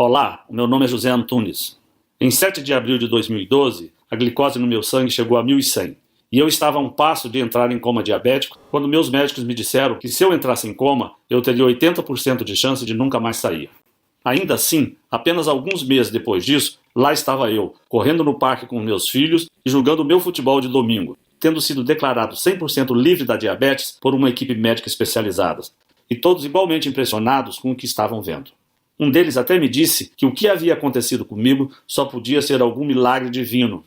Olá, o meu nome é José Antunes. Em 7 de abril de 2012, a glicose no meu sangue chegou a 1.100. E eu estava a um passo de entrar em coma diabético quando meus médicos me disseram que se eu entrasse em coma, eu teria 80% de chance de nunca mais sair. Ainda assim, apenas alguns meses depois disso, lá estava eu, correndo no parque com meus filhos e jogando o meu futebol de domingo, tendo sido declarado 100% livre da diabetes por uma equipe médica especializada, e todos igualmente impressionados com o que estavam vendo. Um deles até me disse que o que havia acontecido comigo só podia ser algum milagre divino.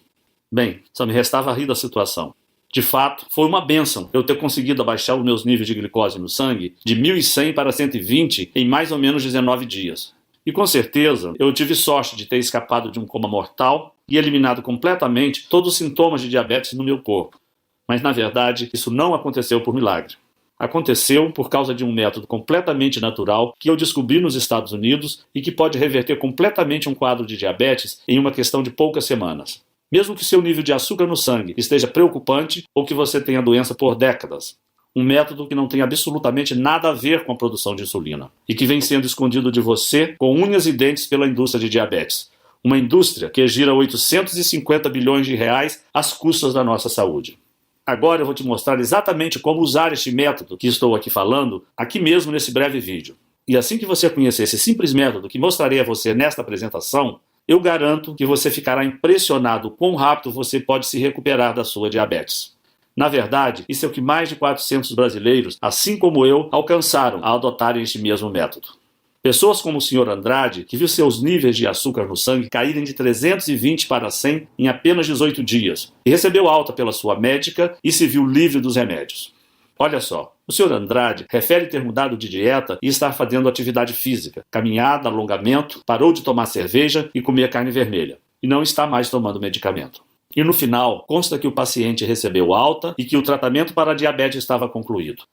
Bem, só me restava rir da situação. De fato, foi uma bênção eu ter conseguido abaixar os meus níveis de glicose no sangue de 1.100 para 120 em mais ou menos 19 dias. E com certeza, eu tive sorte de ter escapado de um coma mortal e eliminado completamente todos os sintomas de diabetes no meu corpo. Mas, na verdade, isso não aconteceu por milagre. Aconteceu por causa de um método completamente natural que eu descobri nos Estados Unidos e que pode reverter completamente um quadro de diabetes em uma questão de poucas semanas. Mesmo que seu nível de açúcar no sangue esteja preocupante ou que você tenha doença por décadas. Um método que não tem absolutamente nada a ver com a produção de insulina e que vem sendo escondido de você com unhas e dentes pela indústria de diabetes. Uma indústria que gira 850 bilhões de reais às custas da nossa saúde. Agora eu vou te mostrar exatamente como usar este método que estou aqui falando, aqui mesmo nesse breve vídeo. E assim que você conhecer esse simples método que mostrarei a você nesta apresentação, eu garanto que você ficará impressionado quão rápido você pode se recuperar da sua diabetes. Na verdade, isso é o que mais de 400 brasileiros, assim como eu, alcançaram ao adotarem este mesmo método. Pessoas como o Sr. Andrade, que viu seus níveis de açúcar no sangue caírem de 320 para 100 em apenas 18 dias, e recebeu alta pela sua médica e se viu livre dos remédios. Olha só, o Sr. Andrade refere ter mudado de dieta e estar fazendo atividade física, caminhada, alongamento, parou de tomar cerveja e comer carne vermelha, e não está mais tomando medicamento. E no final, consta que o paciente recebeu alta e que o tratamento para a diabetes estava concluído.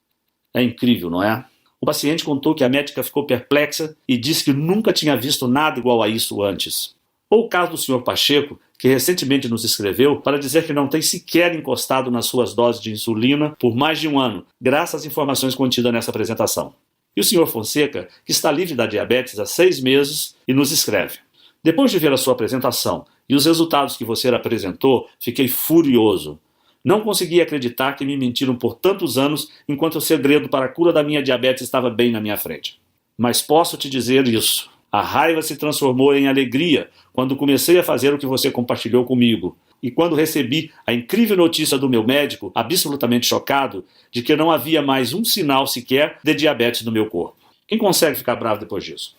É incrível, não é? O paciente contou que a médica ficou perplexa e disse que nunca tinha visto nada igual a isso antes. Ou o caso do Sr. Pacheco, que recentemente nos escreveu para dizer que não tem sequer encostado nas suas doses de insulina por mais de um ano, graças às informações contidas nessa apresentação. E o Sr. Fonseca, que está livre da diabetes há 6 meses e nos escreve: depois de ver a sua apresentação e os resultados que você apresentou, fiquei furioso. Não consegui acreditar que me mentiram por tantos anos enquanto o segredo para a cura da minha diabetes estava bem na minha frente. Mas posso te dizer isso. A raiva se transformou em alegria quando comecei a fazer o que você compartilhou comigo. E quando recebi a incrível notícia do meu médico, absolutamente chocado, de que não havia mais um sinal sequer de diabetes no meu corpo. Quem consegue ficar bravo depois disso?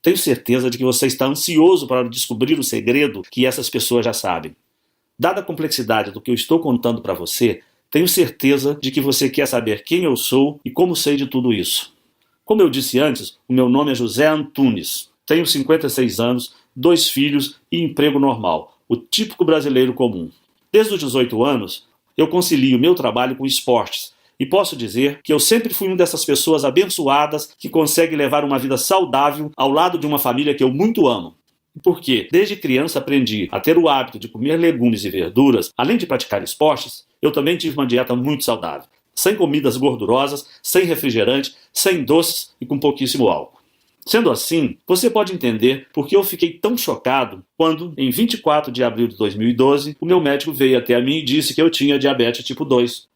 Tenho certeza de que você está ansioso para descobrir o segredo que essas pessoas já sabem. Dada a complexidade do que eu estou contando para você, tenho certeza de que você quer saber quem eu sou e como sei de tudo isso. Como eu disse antes, o meu nome é José Antunes. Tenho 56 anos, 2 filhos e emprego normal, o típico brasileiro comum. Desde os 18 anos, eu concilio meu trabalho com esportes e posso dizer que eu sempre fui uma dessas pessoas abençoadas que consegue levar uma vida saudável ao lado de uma família que eu muito amo. Porque, desde criança, aprendi a ter o hábito de comer legumes e verduras, além de praticar esportes, eu também tive uma dieta muito saudável, sem comidas gordurosas, sem refrigerante, sem doces e com pouquíssimo álcool. Sendo assim, você pode entender por que eu fiquei tão chocado quando, em 24 de abril de 2012, o meu médico veio até a mim e disse que eu tinha diabetes tipo 2.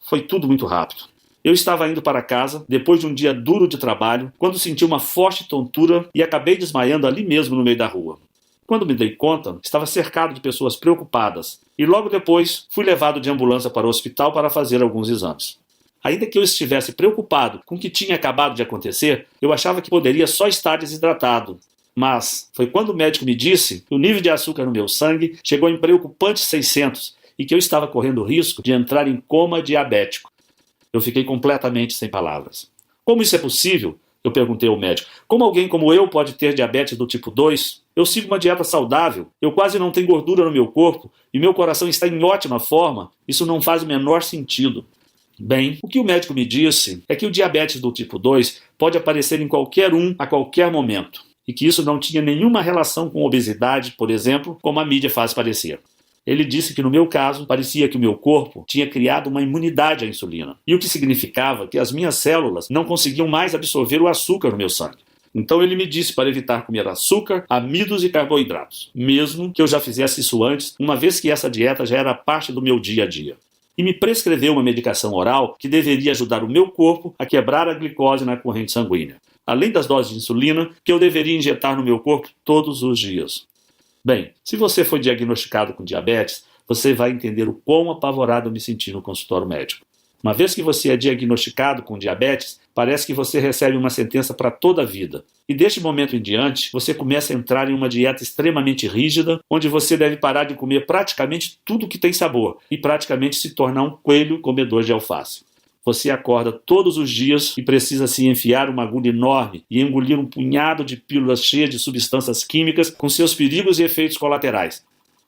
Foi tudo muito rápido. Eu estava indo para casa, depois de um dia duro de trabalho, quando senti uma forte tontura e acabei desmaiando ali mesmo no meio da rua. Quando me dei conta, estava cercado de pessoas preocupadas e logo depois fui levado de ambulância para o hospital para fazer alguns exames. Ainda que eu estivesse preocupado com o que tinha acabado de acontecer, eu achava que poderia só estar desidratado. Mas foi quando o médico me disse que o nível de açúcar no meu sangue chegou em preocupantes 600 e que eu estava correndo o risco de entrar em coma diabético. Eu fiquei completamente sem palavras. Como isso é possível? Eu perguntei ao médico. Como alguém como eu pode ter diabetes do tipo 2? Eu sigo uma dieta saudável, eu quase não tenho gordura no meu corpo e meu coração está em ótima forma. Isso não faz o menor sentido. Bem, o que o médico me disse é que o diabetes do tipo 2 pode aparecer em qualquer um a qualquer momento e que isso não tinha nenhuma relação com obesidade, por exemplo, como a mídia faz parecer. Ele disse que no meu caso, parecia que o meu corpo tinha criado uma imunidade à insulina, e o que significava que as minhas células não conseguiam mais absorver o açúcar no meu sangue. Então ele me disse para evitar comer açúcar, amidos e carboidratos, mesmo que eu já fizesse isso antes, uma vez que essa dieta já era parte do meu dia a dia. E me prescreveu uma medicação oral que deveria ajudar o meu corpo a quebrar a glicose na corrente sanguínea, além das doses de insulina que eu deveria injetar no meu corpo todos os dias. Bem, se você foi diagnosticado com diabetes, você vai entender o quão apavorado eu me senti no consultório médico. Uma vez que você é diagnosticado com diabetes, parece que você recebe uma sentença para toda a vida. E deste momento em diante, você começa a entrar em uma dieta extremamente rígida, onde você deve parar de comer praticamente tudo que tem sabor e praticamente se tornar um coelho comedor de alface. Você acorda todos os dias e precisa se enfiar uma agulha enorme e engolir um punhado de pílulas cheias de substâncias químicas com seus perigos e efeitos colaterais.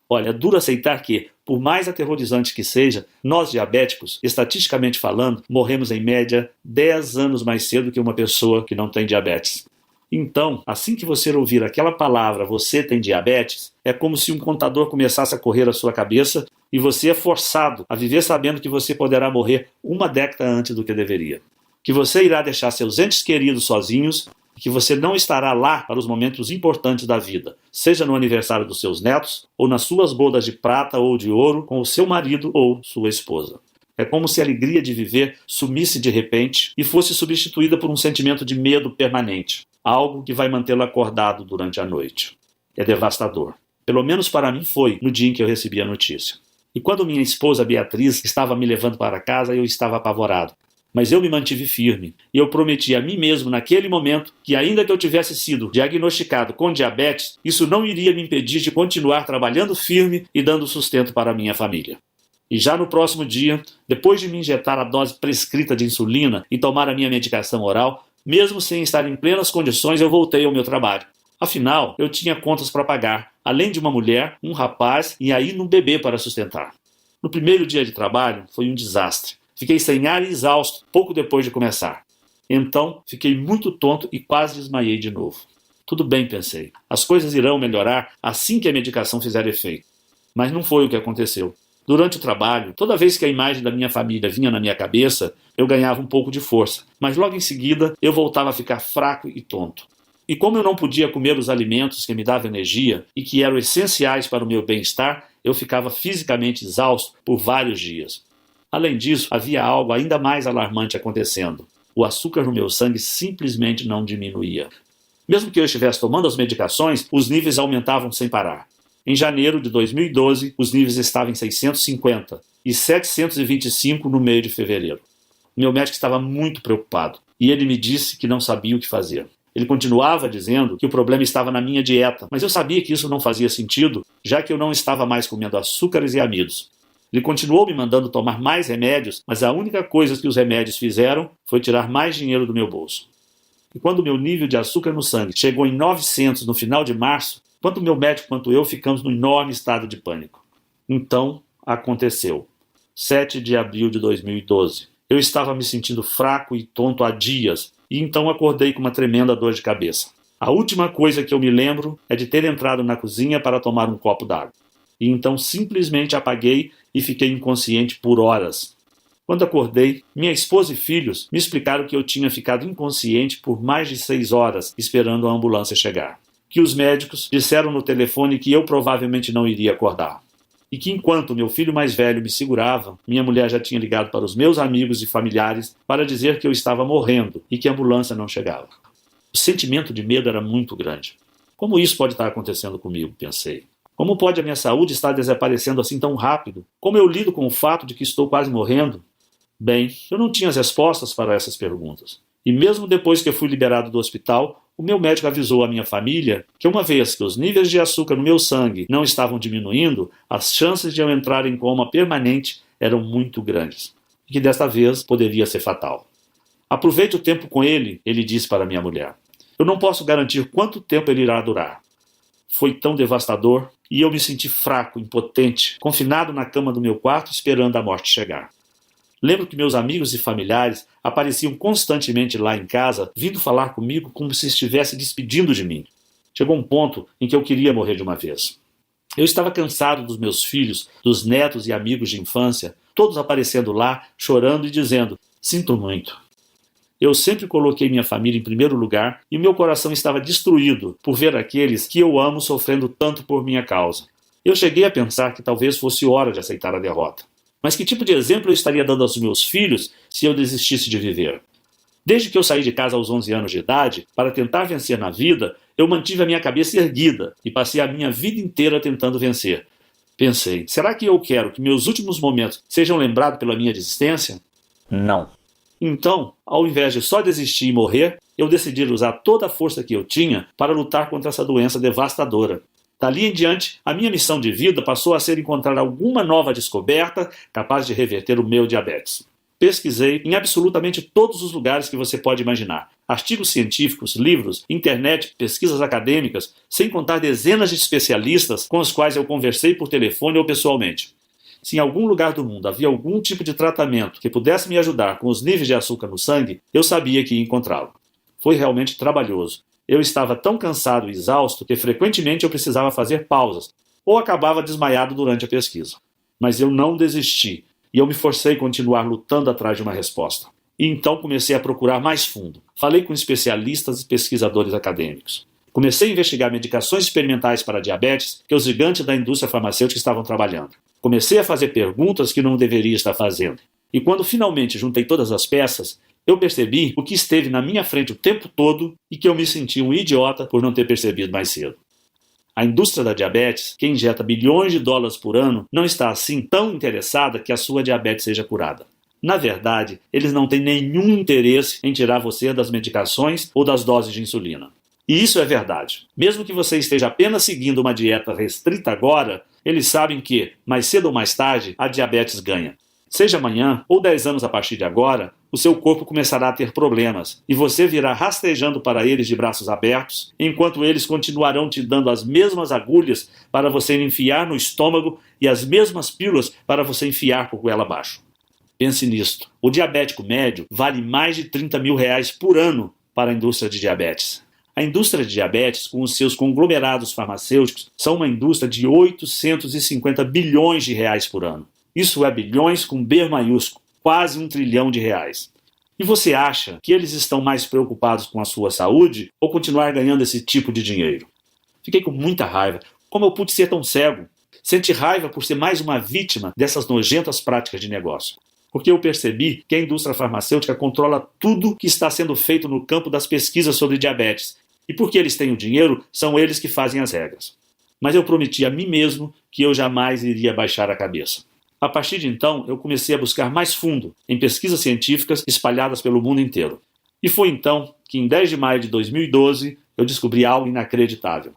Olha, é duro aceitar que, por mais aterrorizante que seja, nós diabéticos, estatisticamente falando, morremos em média 10 anos mais cedo que uma pessoa que não tem diabetes. Então, assim que você ouvir aquela palavra, você tem diabetes, é como se um contador começasse a correr à sua cabeça e você é forçado a viver sabendo que você poderá morrer uma década antes do que deveria. Que você irá deixar seus entes queridos sozinhos e que você não estará lá para os momentos importantes da vida, seja no aniversário dos seus netos ou nas suas bodas de prata ou de ouro com o seu marido ou sua esposa. É como se a alegria de viver sumisse de repente e fosse substituída por um sentimento de medo permanente, algo que vai mantê-lo acordado durante a noite. É devastador. Pelo menos para mim foi no dia em que eu recebi a notícia. E quando minha esposa Beatriz estava me levando para casa, eu estava apavorado. Mas eu me mantive firme e eu prometi a mim mesmo naquele momento que ainda que eu tivesse sido diagnosticado com diabetes, isso não iria me impedir de continuar trabalhando firme e dando sustento para a minha família. E já no próximo dia, depois de me injetar a dose prescrita de insulina e tomar a minha medicação oral, mesmo sem estar em plenas condições, eu voltei ao meu trabalho. Afinal, eu tinha contas para pagar, além de uma mulher, um rapaz e ainda um bebê para sustentar. No primeiro dia de trabalho, foi um desastre. Fiquei sem ar e exausto pouco depois de começar. Então, fiquei muito tonto e quase desmaiei de novo. Tudo bem, pensei. As coisas irão melhorar assim que a medicação fizer efeito. Mas não foi o que aconteceu. Durante o trabalho, toda vez que a imagem da minha família vinha na minha cabeça, eu ganhava um pouco de força, mas logo em seguida eu voltava a ficar fraco e tonto. E como eu não podia comer os alimentos que me davam energia e que eram essenciais para o meu bem-estar, eu ficava fisicamente exausto por vários dias. Além disso, havia algo ainda mais alarmante acontecendo. O açúcar no meu sangue simplesmente não diminuía. Mesmo que eu estivesse tomando as medicações, os níveis aumentavam sem parar. Em janeiro de 2012, os níveis estavam em 650 e 725 no meio de fevereiro. Meu médico estava muito preocupado e ele me disse que não sabia o que fazer. Ele continuava dizendo que o problema estava na minha dieta, mas eu sabia que isso não fazia sentido, já que eu não estava mais comendo açúcares e amidos. Ele continuou me mandando tomar mais remédios, mas a única coisa que os remédios fizeram foi tirar mais dinheiro do meu bolso. E quando o meu nível de açúcar no sangue chegou em 900 no final de março, tanto o meu médico quanto eu ficamos num enorme estado de pânico. Então, aconteceu. 7 de abril de 2012. Eu estava me sentindo fraco e tonto há dias, e então acordei com uma tremenda dor de cabeça. A última coisa que eu me lembro é de ter entrado na cozinha para tomar um copo d'água. E então simplesmente apaguei e fiquei inconsciente por horas. Quando acordei, minha esposa e filhos me explicaram que eu tinha ficado inconsciente por mais de 6 horas esperando a ambulância chegar. Que os médicos disseram no telefone que eu provavelmente não iria acordar. E que enquanto meu filho mais velho me segurava, minha mulher já tinha ligado para os meus amigos e familiares para dizer que eu estava morrendo e que a ambulância não chegava. O sentimento de medo era muito grande. Como isso pode estar acontecendo comigo, pensei. Como pode a minha saúde estar desaparecendo assim tão rápido? Como eu lido com o fato de que estou quase morrendo? Bem, eu não tinha as respostas para essas perguntas. E mesmo depois que eu fui liberado do hospital, o meu médico avisou a minha família que uma vez que os níveis de açúcar no meu sangue não estavam diminuindo, as chances de eu entrar em coma permanente eram muito grandes. E que desta vez poderia ser fatal. Aproveite o tempo com ele disse para minha mulher. Eu não posso garantir quanto tempo ele irá durar. Foi tão devastador e eu me senti fraco, impotente, confinado na cama do meu quarto esperando a morte chegar. Lembro que meus amigos e familiares apareciam constantemente lá em casa, vindo falar comigo como se estivesse despedindo de mim. Chegou um ponto em que eu queria morrer de uma vez. Eu estava cansado dos meus filhos, dos netos e amigos de infância, todos aparecendo lá, chorando e dizendo, sinto muito. Eu sempre coloquei minha família em primeiro lugar e meu coração estava destruído por ver aqueles que eu amo sofrendo tanto por minha causa. Eu cheguei a pensar que talvez fosse hora de aceitar a derrota. Mas que tipo de exemplo eu estaria dando aos meus filhos se eu desistisse de viver? Desde que eu saí de casa aos 11 anos de idade, para tentar vencer na vida, eu mantive a minha cabeça erguida e passei a minha vida inteira tentando vencer. Pensei, será que eu quero que meus últimos momentos sejam lembrados pela minha desistência? Não. Então, ao invés de só desistir e morrer, eu decidi usar toda a força que eu tinha para lutar contra essa doença devastadora. Dali em diante, a minha missão de vida passou a ser encontrar alguma nova descoberta capaz de reverter o meu diabetes. Pesquisei em absolutamente todos os lugares que você pode imaginar. Artigos científicos, livros, internet, pesquisas acadêmicas, sem contar dezenas de especialistas com os quais eu conversei por telefone ou pessoalmente. Se em algum lugar do mundo havia algum tipo de tratamento que pudesse me ajudar com os níveis de açúcar no sangue, eu sabia que ia encontrá-lo. Foi realmente trabalhoso. Eu estava tão cansado e exausto que frequentemente eu precisava fazer pausas ou acabava desmaiado durante a pesquisa. Mas eu não desisti e eu me forcei a continuar lutando atrás de uma resposta. E então comecei a procurar mais fundo. Falei com especialistas e pesquisadores acadêmicos. Comecei a investigar medicações experimentais para diabetes que os gigantes da indústria farmacêutica estavam trabalhando. Comecei a fazer perguntas que não deveria estar fazendo. E quando finalmente juntei todas as peças, eu percebi o que esteve na minha frente o tempo todo e que eu me senti um idiota por não ter percebido mais cedo. A indústria da diabetes, que injeta bilhões de dólares por ano, não está assim tão interessada que a sua diabetes seja curada. Na verdade, eles não têm nenhum interesse em tirar você das medicações ou das doses de insulina. E isso é verdade. Mesmo que você esteja apenas seguindo uma dieta restrita agora, eles sabem que, mais cedo ou mais tarde, a diabetes ganha. Seja amanhã ou 10 anos a partir de agora, o seu corpo começará a ter problemas e você virá rastejando para eles de braços abertos, enquanto eles continuarão te dando as mesmas agulhas para você enfiar no estômago e as mesmas pílulas para você enfiar por goela abaixo. Pense nisto. O diabético médio vale mais de R$30 mil por ano para a indústria de diabetes. A indústria de diabetes, com os seus conglomerados farmacêuticos, são uma indústria de 850 bilhões de reais por ano. Isso é bilhões com B maiúsculo, quase R$1 trilhão. E você acha que eles estão mais preocupados com a sua saúde ou continuar ganhando esse tipo de dinheiro? Fiquei com muita raiva. Como eu pude ser tão cego? Senti raiva por ser mais uma vítima dessas nojentas práticas de negócio. Porque eu percebi que a indústria farmacêutica controla tudo que está sendo feito no campo das pesquisas sobre diabetes. E porque eles têm o dinheiro, são eles que fazem as regras. Mas eu prometi a mim mesmo que eu jamais iria baixar a cabeça. A partir de então, eu comecei a buscar mais fundo em pesquisas científicas espalhadas pelo mundo inteiro. E foi então que, em 10 de maio de 2012, eu descobri algo inacreditável.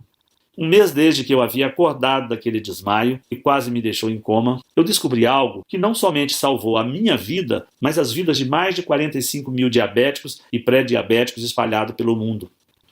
Um mês desde que eu havia acordado daquele desmaio e quase me deixou em coma, eu descobri algo que não somente salvou a minha vida, mas as vidas de mais de 45 mil diabéticos e pré-diabéticos espalhados pelo mundo.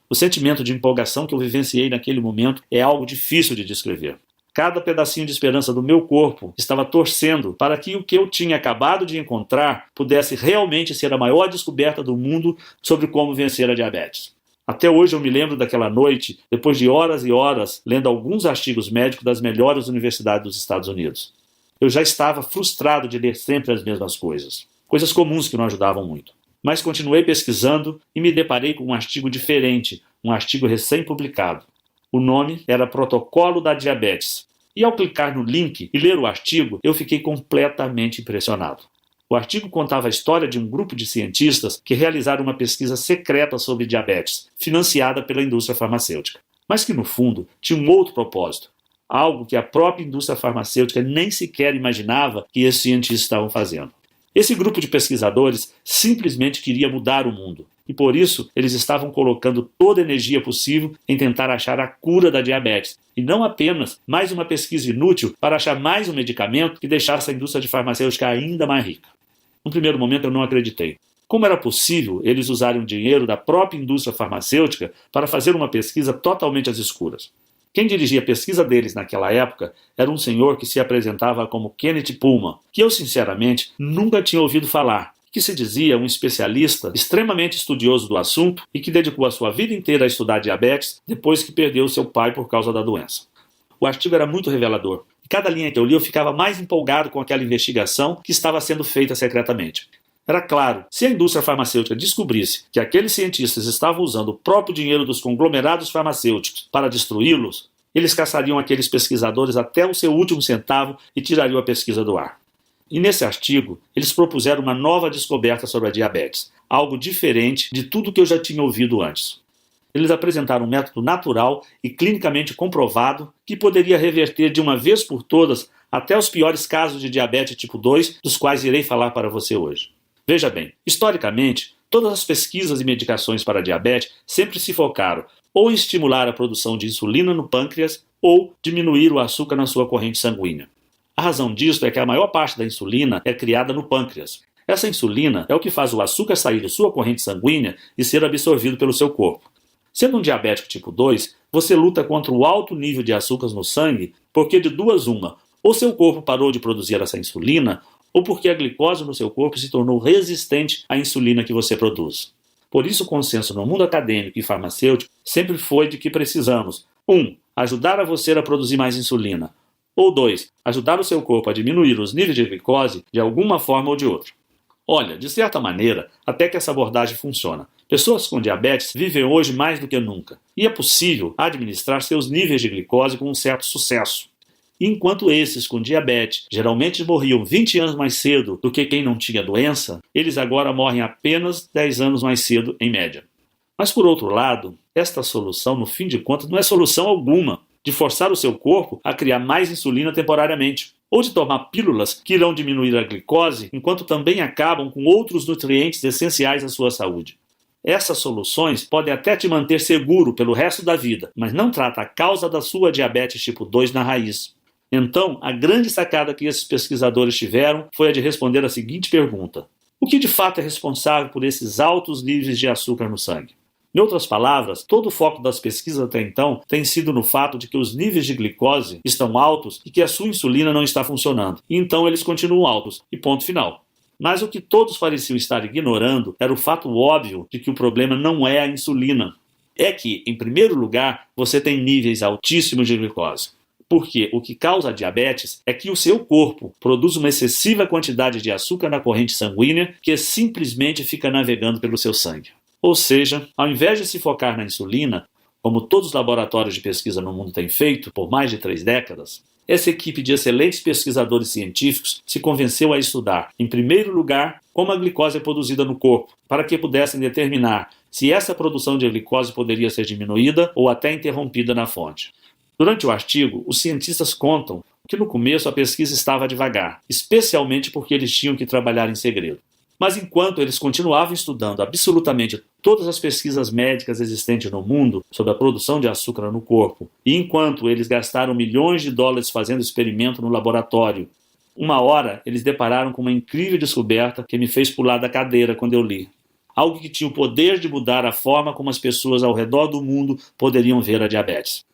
O sentimento de empolgação que eu vivenciei naquele momento é algo difícil de descrever. Cada pedacinho de esperança do meu corpo estava torcendo para que o que eu tinha acabado de encontrar pudesse realmente ser a maior descoberta do mundo sobre como vencer a diabetes. Até hoje eu me lembro daquela noite, depois de horas e horas, lendo alguns artigos médicos das melhores universidades dos Estados Unidos. Eu já estava frustrado de ler sempre as mesmas coisas. Coisas comuns que não ajudavam muito. Mas continuei pesquisando e me deparei com um artigo diferente, um artigo recém-publicado. O nome era Protocolo da Diabetes. E ao clicar no link e ler o artigo, eu fiquei completamente impressionado. O artigo contava a história de um grupo de cientistas que realizaram uma pesquisa secreta sobre diabetes, financiada pela indústria farmacêutica. Mas que, no fundo, tinha um outro propósito. Algo que a própria indústria farmacêutica nem sequer imaginava que esses cientistas estavam fazendo. Esse grupo de pesquisadores simplesmente queria mudar o mundo. E por isso, eles estavam colocando toda a energia possível em tentar achar a cura da diabetes. E não apenas mais uma pesquisa inútil para achar mais um medicamento que deixasse a indústria de farmacêutica ainda mais rica. No primeiro momento eu não acreditei. Como era possível eles usarem o dinheiro da própria indústria farmacêutica para fazer uma pesquisa totalmente às escuras? Quem dirigia a pesquisa deles naquela época era um senhor que se apresentava como Kenneth Pullman, que eu sinceramente nunca tinha ouvido falar, que se dizia um especialista extremamente estudioso do assunto e que dedicou a sua vida inteira a estudar diabetes depois que perdeu seu pai por causa da doença. O artigo era muito revelador. E cada linha que eu li eu ficava mais empolgado com aquela investigação que estava sendo feita secretamente. Era claro, se a indústria farmacêutica descobrisse que aqueles cientistas estavam usando o próprio dinheiro dos conglomerados farmacêuticos para destruí-los, eles caçariam aqueles pesquisadores até o seu último centavo e tirariam a pesquisa do ar. E nesse artigo, eles propuseram uma nova descoberta sobre a diabetes, algo diferente de tudo que eu já tinha ouvido antes. Eles apresentaram um método natural e clinicamente comprovado que poderia reverter de uma vez por todas até os piores casos de diabetes tipo 2, dos quais irei falar para você hoje. Veja bem, historicamente, todas as pesquisas e medicações para diabetes sempre se focaram ou em estimular a produção de insulina no pâncreas ou diminuir o açúcar na sua corrente sanguínea. A razão disso é que a maior parte da insulina é criada no pâncreas. Essa insulina é o que faz o açúcar sair de sua corrente sanguínea e ser absorvido pelo seu corpo. Sendo um diabético tipo 2, você luta contra o alto nível de açúcar no sangue porque de duas uma, ou seu corpo parou de produzir essa insulina, ou porque a glicose no seu corpo se tornou resistente à insulina que você produz. Por isso o consenso no mundo acadêmico e farmacêutico sempre foi de que precisamos 1. Ajudar a você a produzir mais insulina, ou 2. Ajudar o seu corpo a diminuir os níveis de glicose de alguma forma ou de outra. Olha, de certa maneira, até que essa abordagem funciona. Pessoas com diabetes vivem hoje mais do que nunca, e é possível administrar seus níveis de glicose com um certo sucesso. Enquanto esses com diabetes geralmente morriam 20 anos mais cedo do que quem não tinha doença, eles agora morrem apenas 10 anos mais cedo em média. Mas por outro lado, esta solução, no fim de contas, não é solução alguma de forçar o seu corpo a criar mais insulina temporariamente, ou de tomar pílulas que irão diminuir a glicose enquanto também acabam com outros nutrientes essenciais à sua saúde. Essas soluções podem até te manter seguro pelo resto da vida, mas não trata a causa da sua diabetes tipo 2 na raiz. Então, a grande sacada que esses pesquisadores tiveram foi a de responder a seguinte pergunta: o que de fato é responsável por esses altos níveis de açúcar no sangue? Em outras palavras, todo o foco das pesquisas até então tem sido no fato de que os níveis de glicose estão altos e que a sua insulina não está funcionando, e então eles continuam altos, e ponto final. Mas o que todos pareciam estar ignorando era o fato óbvio de que o problema não é a insulina. É que, em primeiro lugar, você tem níveis altíssimos de glicose. Porque o que causa a diabetes é que o seu corpo produz uma excessiva quantidade de açúcar na corrente sanguínea que simplesmente fica navegando pelo seu sangue. Ou seja, ao invés de se focar na insulina, como todos os laboratórios de pesquisa no mundo têm feito por mais de 3 décadas, essa equipe de excelentes pesquisadores científicos se convenceu a estudar, em primeiro lugar, como a glicose é produzida no corpo, para que pudessem determinar se essa produção de glicose poderia ser diminuída ou até interrompida na fonte. Durante o artigo, os cientistas contam que no começo a pesquisa estava devagar, especialmente porque eles tinham que trabalhar em segredo. Mas enquanto eles continuavam estudando absolutamente todas as pesquisas médicas existentes no mundo sobre a produção de açúcar no corpo, e enquanto eles gastaram milhões de dólares fazendo experimento no laboratório, uma hora eles depararam com uma incrível descoberta que me fez pular da cadeira quando eu li. Algo que tinha o poder de mudar a forma como as pessoas ao redor do mundo poderiam ver a diabetes.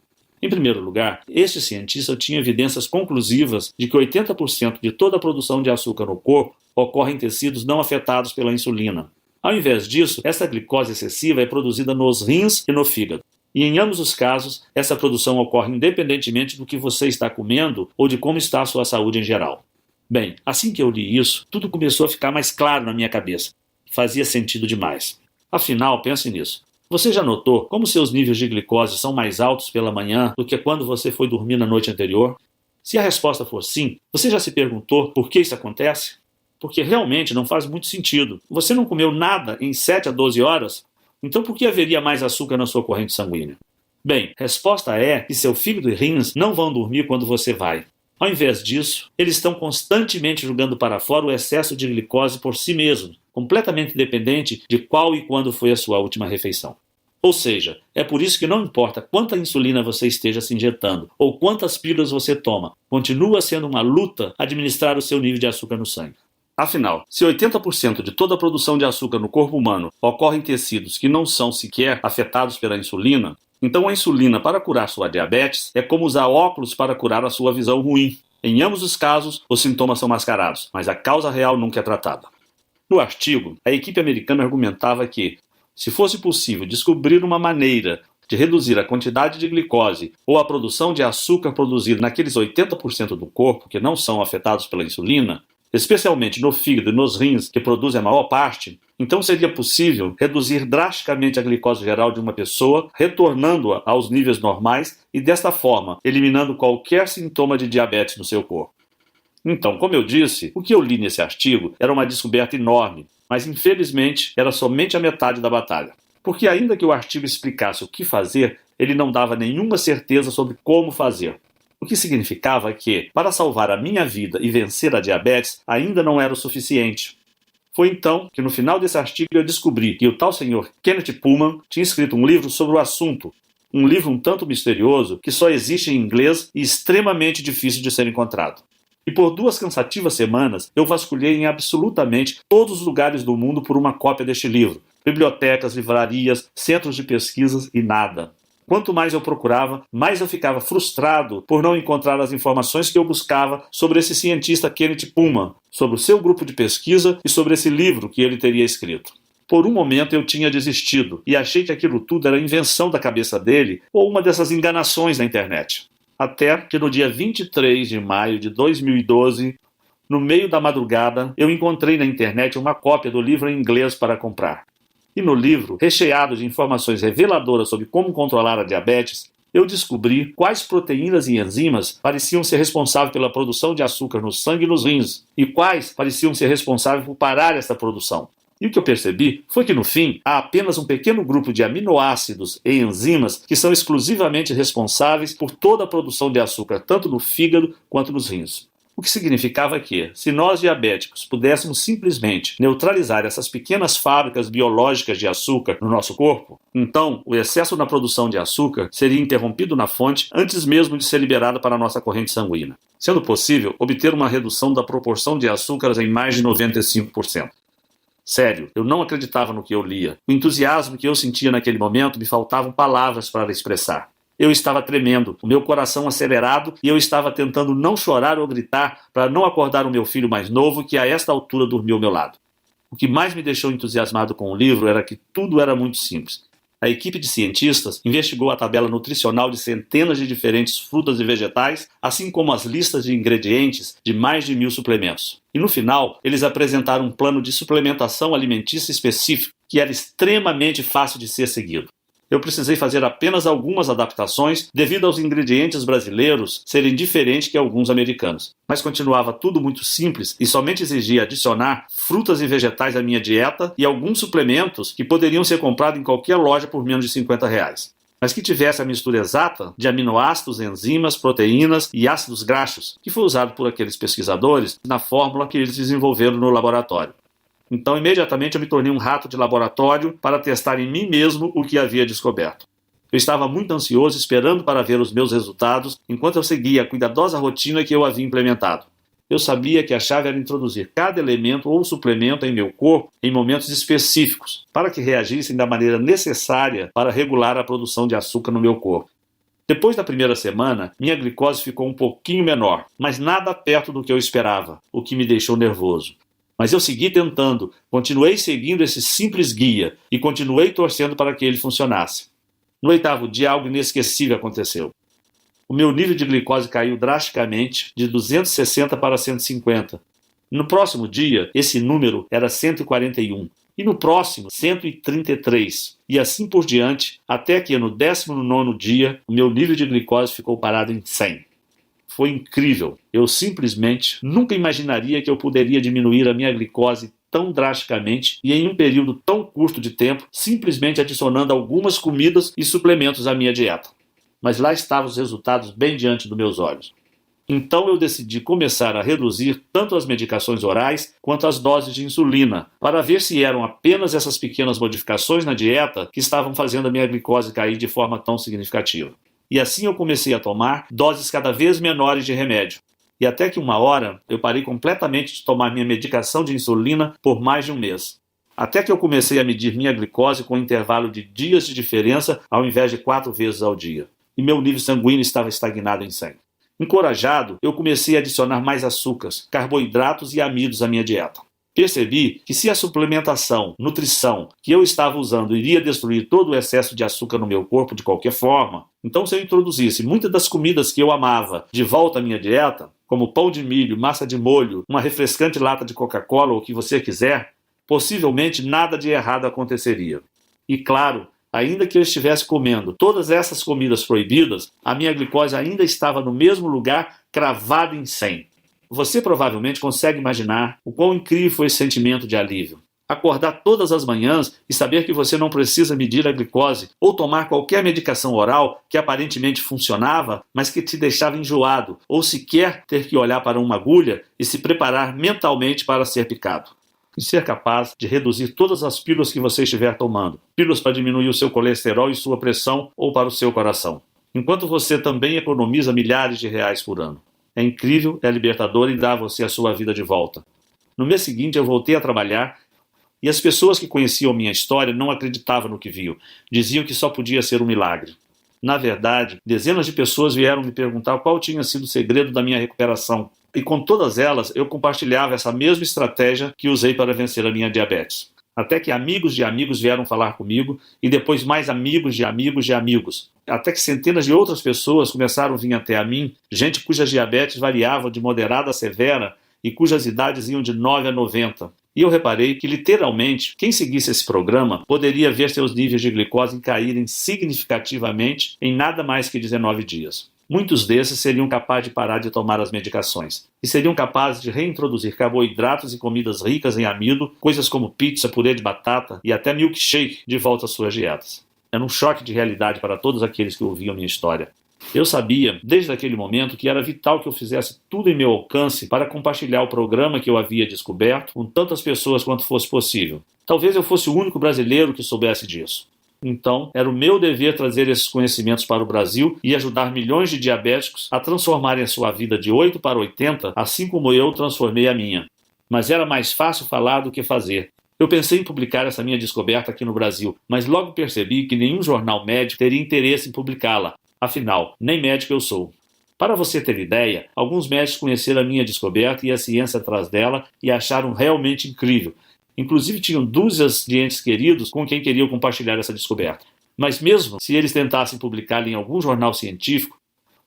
Em primeiro lugar, este cientista tinha evidências conclusivas de que 80% de toda a produção de açúcar no corpo ocorre em tecidos não afetados pela insulina. Ao invés disso, essa glicose excessiva é produzida nos rins e no fígado. E em ambos os casos, essa produção ocorre independentemente do que você está comendo ou de como está a sua saúde em geral. Bem, assim que eu li isso, tudo começou a ficar mais claro na minha cabeça. Fazia sentido demais. Afinal, pense nisso. Você já notou como seus níveis de glicose são mais altos pela manhã do que quando você foi dormir na noite anterior? Se a resposta for sim, você já se perguntou por que isso acontece? Porque realmente não faz muito sentido. Você não comeu nada em 7 a 12 horas? Então por que haveria mais açúcar na sua corrente sanguínea? Bem, a resposta é que seu fígado e rins não vão dormir quando você vai. Ao invés disso, eles estão constantemente jogando para fora o excesso de glicose por si mesmos, completamente independente de qual e quando foi a sua última refeição. Ou seja, é por isso que não importa quanta insulina você esteja se injetando ou quantas pílulas você toma, continua sendo uma luta administrar o seu nível de açúcar no sangue. Afinal, se 80% de toda a produção de açúcar no corpo humano ocorre em tecidos que não são sequer afetados pela insulina, então a insulina para curar sua diabetes é como usar óculos para curar a sua visão ruim. Em ambos os casos, os sintomas são mascarados, mas a causa real nunca é tratada. No artigo, a equipe americana argumentava que, se fosse possível descobrir uma maneira de reduzir a quantidade de glicose ou a produção de açúcar produzida naqueles 80% do corpo que não são afetados pela insulina, especialmente no fígado e nos rins, que produzem a maior parte, então seria possível reduzir drasticamente a glicose geral de uma pessoa, retornando-a aos níveis normais e, desta forma, eliminando qualquer sintoma de diabetes no seu corpo. Então, como eu disse, o que eu li nesse artigo era uma descoberta enorme, mas infelizmente era somente a metade da batalha. Porque ainda que o artigo explicasse o que fazer, ele não dava nenhuma certeza sobre como fazer. O que significava que, para salvar a minha vida e vencer a diabetes, ainda não era o suficiente. Foi então que no final desse artigo eu descobri que o tal senhor Kenneth Pullman tinha escrito um livro sobre o assunto, um livro um tanto misterioso que só existe em inglês e extremamente difícil de ser encontrado. E por 2 cansativas semanas eu vasculhei em absolutamente todos os lugares do mundo por uma cópia deste livro, bibliotecas, livrarias, centros de pesquisas e nada. Quanto mais eu procurava, mais eu ficava frustrado por não encontrar as informações que eu buscava sobre esse cientista Kenneth Pullman, sobre o seu grupo de pesquisa e sobre esse livro que ele teria escrito. Por um momento eu tinha desistido e achei que aquilo tudo era invenção da cabeça dele ou uma dessas enganações na internet. Até que no dia 23 de maio de 2012, no meio da madrugada, eu encontrei na internet uma cópia do livro em inglês para comprar. E no livro, recheado de informações reveladoras sobre como controlar a diabetes, eu descobri quais proteínas e enzimas pareciam ser responsáveis pela produção de açúcar no sangue e nos rins, e quais pareciam ser responsáveis por parar essa produção. E o que eu percebi foi que, no fim, há apenas um pequeno grupo de aminoácidos e enzimas que são exclusivamente responsáveis por toda a produção de açúcar, tanto no fígado quanto nos rins. O que significava que, se nós diabéticos pudéssemos simplesmente neutralizar essas pequenas fábricas biológicas de açúcar no nosso corpo, então o excesso na produção de açúcar seria interrompido na fonte antes mesmo de ser liberado para a nossa corrente sanguínea, sendo possível obter uma redução da proporção de açúcares em mais de 95%. Sério, eu não acreditava no que eu lia. O entusiasmo que eu sentia naquele momento me faltavam palavras para expressar. Eu estava tremendo, o meu coração acelerado e eu estava tentando não chorar ou gritar para não acordar o meu filho mais novo que a esta altura dormiu ao meu lado. O que mais me deixou entusiasmado com o livro era que tudo era muito simples. A equipe de cientistas investigou a tabela nutricional de centenas de diferentes frutas e vegetais, assim como as listas de ingredientes de mais de 1000 suplementos. E no final, eles apresentaram um plano de suplementação alimentícia específico que era extremamente fácil de ser seguido. Eu precisei fazer apenas algumas adaptações devido aos ingredientes brasileiros serem diferentes que alguns americanos. Mas continuava tudo muito simples e somente exigia adicionar frutas e vegetais à minha dieta e alguns suplementos que poderiam ser comprados em qualquer loja por menos de R$50. Mas que tivesse a mistura exata de aminoácidos, enzimas, proteínas e ácidos graxos, que foi usado por aqueles pesquisadores na fórmula que eles desenvolveram no laboratório. Então, imediatamente eu me tornei um rato de laboratório para testar em mim mesmo o que havia descoberto. Eu estava muito ansioso esperando para ver os meus resultados enquanto eu seguia a cuidadosa rotina que eu havia implementado. Eu sabia que a chave era introduzir cada elemento ou suplemento em meu corpo em momentos específicos, para que reagissem da maneira necessária para regular a produção de açúcar no meu corpo. Depois da primeira semana, minha glicose ficou um pouquinho menor, mas nada perto do que eu esperava, o que me deixou nervoso. Mas eu segui tentando, continuei seguindo esse simples guia e continuei torcendo para que ele funcionasse. No 8º dia, algo inesquecível aconteceu. O meu nível de glicose caiu drasticamente, de 260 para 150. No próximo dia, esse número era 141. E no próximo, 133. E assim por diante, até que no 19º dia, o meu nível de glicose ficou parado em 100. Foi incrível. Eu simplesmente nunca imaginaria que eu poderia diminuir a minha glicose tão drasticamente e em um período tão curto de tempo, simplesmente adicionando algumas comidas e suplementos à minha dieta. Mas lá estavam os resultados bem diante dos meus olhos. Então eu decidi começar a reduzir tanto as medicações orais quanto as doses de insulina, para ver se eram apenas essas pequenas modificações na dieta que estavam fazendo a minha glicose cair de forma tão significativa. E assim eu comecei a tomar doses cada vez menores de remédio. E até que uma hora eu parei completamente de tomar minha medicação de insulina por mais de um mês. Até que eu comecei a medir minha glicose com um intervalo de dias de diferença ao invés de 4 vezes ao dia. E meu nível sanguíneo estava estagnado em 100. Encorajado, eu comecei a adicionar mais açúcares, carboidratos e amidos à minha dieta. Percebi que se a suplementação, nutrição que eu estava usando iria destruir todo o excesso de açúcar no meu corpo de qualquer forma, então se eu introduzisse muitas das comidas que eu amava de volta à minha dieta, como pão de milho, massa de molho, uma refrescante lata de Coca-Cola ou o que você quiser, possivelmente nada de errado aconteceria. E claro, ainda que eu estivesse comendo todas essas comidas proibidas, a minha glicose ainda estava no mesmo lugar, cravada em 100. Você provavelmente consegue imaginar o quão incrível foi esse sentimento de alívio. Acordar todas as manhãs e saber que você não precisa medir a glicose ou tomar qualquer medicação oral que aparentemente funcionava, mas que te deixava enjoado, ou sequer ter que olhar para uma agulha e se preparar mentalmente para ser picado. E ser capaz de reduzir todas as pílulas que você estiver tomando. Pílulas para diminuir o seu colesterol e sua pressão ou para o seu coração. Enquanto você também economiza milhares de reais por ano. É incrível, é libertador e dá a você a sua vida de volta. No mês seguinte eu voltei a trabalhar e as pessoas que conheciam minha história não acreditavam no que viam. Diziam que só podia ser um milagre. Na verdade, dezenas de pessoas vieram me perguntar qual tinha sido o segredo da minha recuperação. E com todas elas, eu compartilhava essa mesma estratégia que usei para vencer a minha diabetes. Até que amigos de amigos vieram falar comigo, e depois mais amigos de amigos de amigos. Até que centenas de outras pessoas começaram a vir até a mim, gente cujas diabetes variavam de moderada a severa e cujas idades iam de 9 a 90. E eu reparei que, literalmente, quem seguisse esse programa poderia ver seus níveis de glicose caírem significativamente em nada mais que 19 dias. Muitos desses seriam capazes de parar de tomar as medicações e seriam capazes de reintroduzir carboidratos e comidas ricas em amido, coisas como pizza, purê de batata e até milkshake de volta às suas dietas. Era um choque de realidade para todos aqueles que ouviam minha história. Eu sabia, desde aquele momento, que era vital que eu fizesse tudo em meu alcance para compartilhar o programa que eu havia descoberto com tantas pessoas quanto fosse possível. Talvez eu fosse o único brasileiro que soubesse disso. Então, era o meu dever trazer esses conhecimentos para o Brasil e ajudar milhões de diabéticos a transformarem a sua vida de 8 para 80, assim como eu transformei a minha. Mas era mais fácil falar do que fazer. Eu pensei em publicar essa minha descoberta aqui no Brasil, mas logo percebi que nenhum jornal médico teria interesse em publicá-la. Afinal, nem médico eu sou. Para você ter ideia, alguns médicos conheceram a minha descoberta e a ciência atrás dela e acharam realmente incrível. Inclusive tinham dúzias de entes queridos com quem queriam compartilhar essa descoberta. Mas mesmo se eles tentassem publicá-la em algum jornal científico,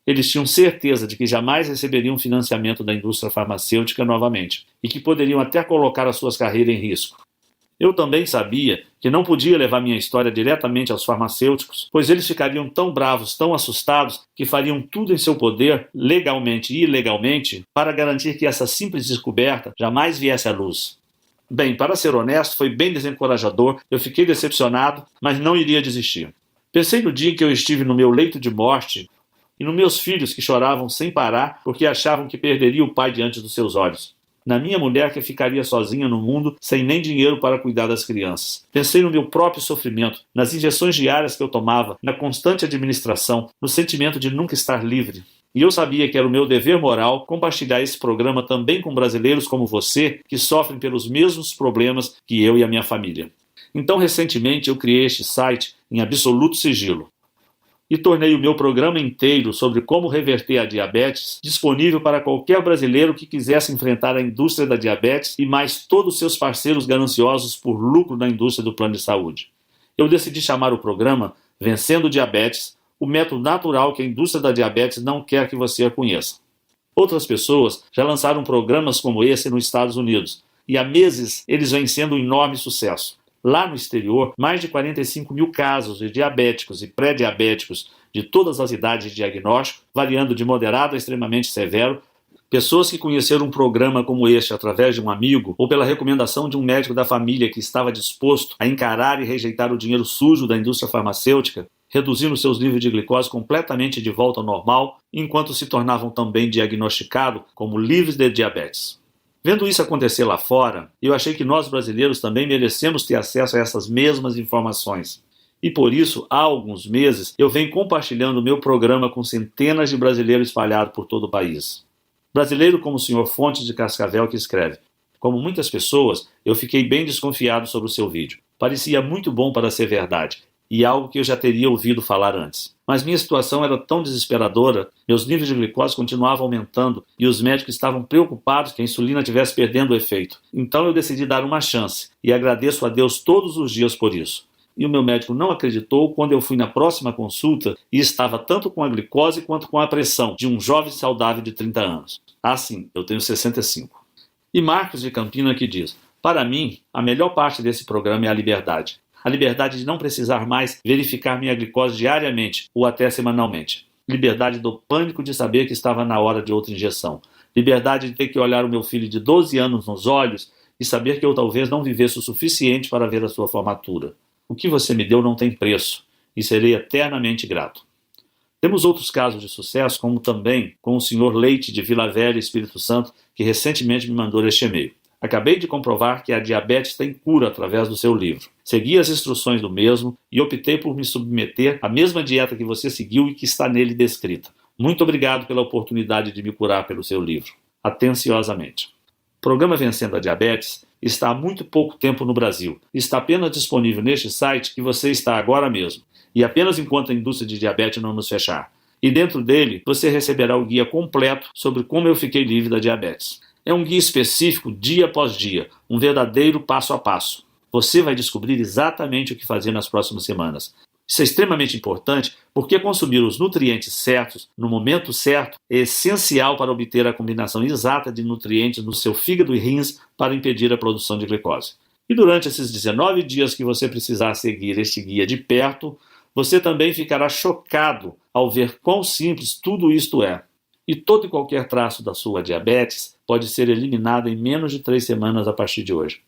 eles tinham certeza de que jamais receberiam financiamento da indústria farmacêutica novamente e que poderiam até colocar as suas carreiras em risco. Eu também sabia que não podia levar minha história diretamente aos farmacêuticos, pois eles ficariam tão bravos, tão assustados, que fariam tudo em seu poder, legalmente e ilegalmente, para garantir que essa simples descoberta jamais viesse à luz. Bem, para ser honesto, foi bem desencorajador, eu fiquei decepcionado, mas não iria desistir. Pensei no dia em que eu estive no meu leito de morte e nos meus filhos que choravam sem parar porque achavam que perderia o pai diante dos seus olhos. Na minha mulher que ficaria sozinha no mundo sem nem dinheiro para cuidar das crianças. Pensei no meu próprio sofrimento, nas injeções diárias que eu tomava, na constante administração, no sentimento de nunca estar livre. E eu sabia que era o meu dever moral compartilhar esse programa também com brasileiros como você, que sofrem pelos mesmos problemas que eu e a minha família. Então, recentemente, eu criei este site em absoluto sigilo e tornei o meu programa inteiro sobre como reverter a diabetes disponível para qualquer brasileiro que quisesse enfrentar a indústria da diabetes e mais todos os seus parceiros gananciosos por lucro na indústria do plano de saúde. Eu decidi chamar o programa Vencendo Diabetes, o método natural que a indústria da diabetes não quer que você conheça. Outras pessoas já lançaram programas como esse nos Estados Unidos, e há meses eles vêm sendo um enorme sucesso. Lá no exterior, mais de 45 mil casos de diabéticos e pré-diabéticos de todas as idades de diagnóstico, variando de moderado a extremamente severo, pessoas que conheceram um programa como este através de um amigo ou pela recomendação de um médico da família que estava disposto a encarar e rejeitar o dinheiro sujo da indústria farmacêutica, reduzindo seus níveis de glicose completamente de volta ao normal, enquanto se tornavam também diagnosticados como livres de diabetes. Vendo isso acontecer lá fora, eu achei que nós brasileiros também merecemos ter acesso a essas mesmas informações. E por isso, há alguns meses, eu venho compartilhando o meu programa com centenas de brasileiros espalhados por todo o país. Brasileiro como o Sr. Fontes de Cascavel que escreve: como muitas pessoas, eu fiquei bem desconfiado sobre o seu vídeo. Parecia muito bom para ser verdade, e algo que eu já teria ouvido falar antes. Mas minha situação era tão desesperadora, meus níveis de glicose continuavam aumentando e os médicos estavam preocupados que a insulina estivesse perdendo o efeito. Então eu decidi dar uma chance e agradeço a Deus todos os dias por isso. E o meu médico não acreditou quando eu fui na próxima consulta e estava tanto com a glicose quanto com a pressão de um jovem saudável de 30 anos. Ah, sim, eu tenho 65. E Marcos de Campina que diz: para mim, a melhor parte desse programa é a liberdade. A liberdade de não precisar mais verificar minha glicose diariamente ou até semanalmente. Liberdade do pânico de saber que estava na hora de outra injeção. Liberdade de ter que olhar o meu filho de 12 anos nos olhos e saber que eu talvez não vivesse o suficiente para ver a sua formatura. O que você me deu não tem preço e serei eternamente grato. Temos outros casos de sucesso, como também com o Sr. Leite de Vila Velha, Espírito Santo, que recentemente me mandou este e-mail. Acabei de comprovar que a diabetes tem cura através do seu livro. Segui as instruções do mesmo e optei por me submeter à mesma dieta que você seguiu e que está nele descrita. Muito obrigado pela oportunidade de me curar pelo seu livro. Atenciosamente. O programa Vencendo a Diabetes está há muito pouco tempo no Brasil. Está apenas disponível neste site que você está agora mesmo. E apenas enquanto a indústria de diabetes não nos fechar. E dentro dele, você receberá o guia completo sobre como eu fiquei livre da diabetes. É um guia específico dia após dia, um verdadeiro passo a passo. Você vai descobrir exatamente o que fazer nas próximas semanas. Isso é extremamente importante porque consumir os nutrientes certos, no momento certo, é essencial para obter a combinação exata de nutrientes no seu fígado e rins para impedir a produção de glicose. E durante esses 19 dias que você precisar seguir este guia de perto, você também ficará chocado ao ver quão simples tudo isto é. E todo e qualquer traço da sua diabetes pode ser eliminado em menos de 3 semanas a partir de hoje.